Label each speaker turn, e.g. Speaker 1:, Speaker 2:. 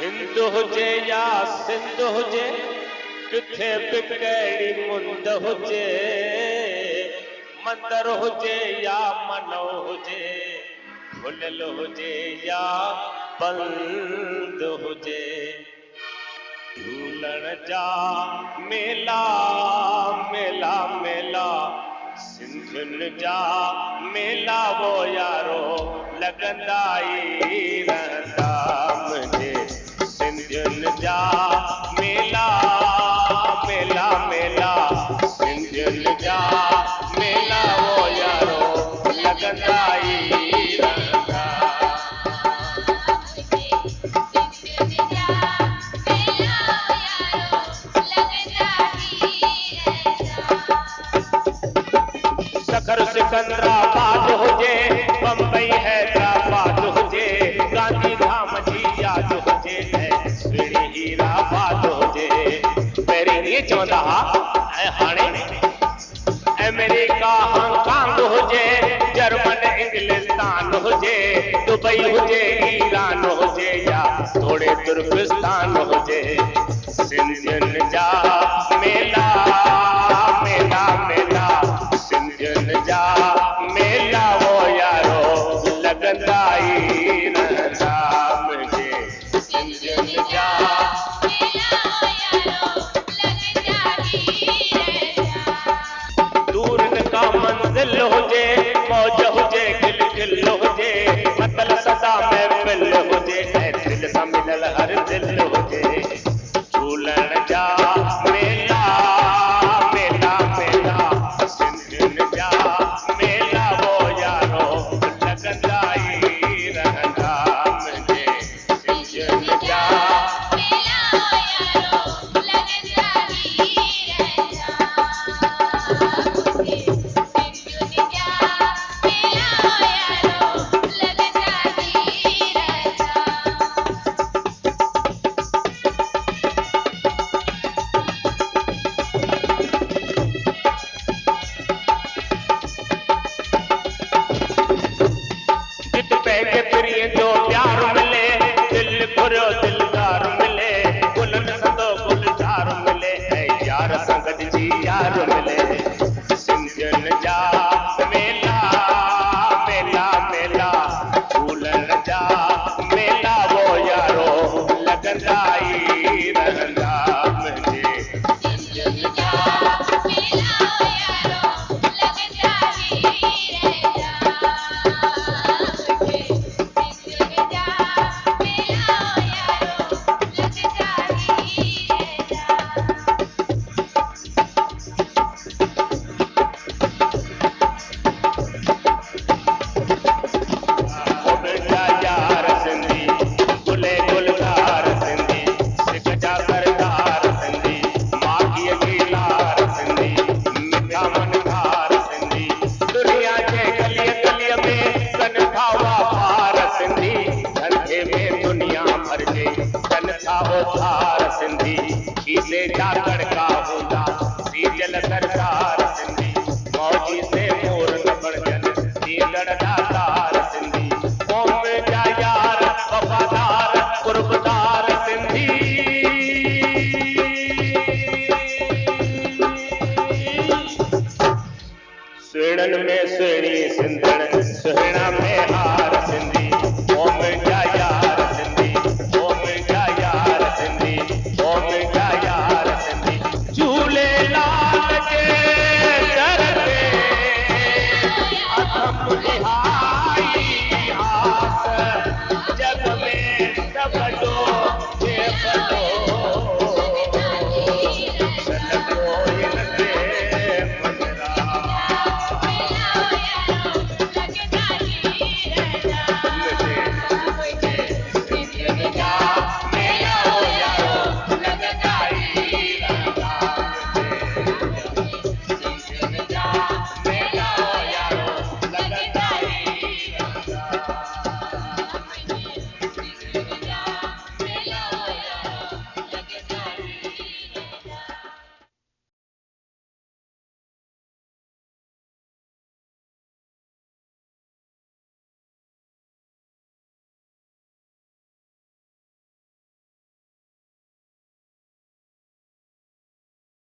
Speaker 1: हिंद हुजे या सिंध हुजे, किथे बि कहिड़ी मुंद हुजे, मंदर हुजे या मनो हुजे, खुलियल हुजे या बंद हुजे, झूलण जा मेला मेला मेला, सिंधियुनि जा मेला वो यारो लॻंदा ई रहंदा। मुंहिंजे सिंधियुनि जा मेला मेला मेला, सिंधियुनि जा मेला वो यारो लॻंदा ई रहंदा। सखर सिकंदराबाद हुजे, बम्बई हैदराबाद हुजे, गांधी धाम जी याद हुजे, ऐं हीराबाद हुजे। पहिरीं ईअं चवंदा हुआ, ऐं हाणे अमेरिका हांगकांग हुजे, जर्मन इंग्लिस्तान हुजे, दुबई हुजे, ईरान हुजे या थोड़े तुर्किस्तान हुजे, सिंधियुनि जा मेला मेला मेला, सिंधियुनि जा मेला वो यारो लॻंदा ई रहंदा। मुंहिंजे सिंधियुनि जा दूर न का मंज़िल हुजे, मौज हुजे, खिल खिल हुजे, मतल सदा महफ़िल हुजे, ऐं दिल सां मिलल हर दिल हुजे, झूलण जा मेला मेला मेला, सिंधियुनि जा मेला वो यारो लॻंदा ई रहंदा। मुंहिंजे सिंधियुनि जा पंहिंजे प्रिय जो प्यार मिले, दिल घुरियो दिलदार मिले, गुलनि सदो गुलजार मिले, ऐं यार सां गॾिजी यार मिले, सिंधियुनि जा मेला मेला मेला, झूलण जा मेला वो यारो लॻंदा ई रहंदा। मुंहिंजे सिंधियुनि जा सिंधी खीसे जाकर का हूंदा, सीजल सरकार सिंधी, मौजी से मोर न बणजन, दीदड़ दातार सिंधी, क़ौम जा यार वफ़ादार क़ुर्बदार सिंधी, सुहिणनि में सुहिणी सिंधड़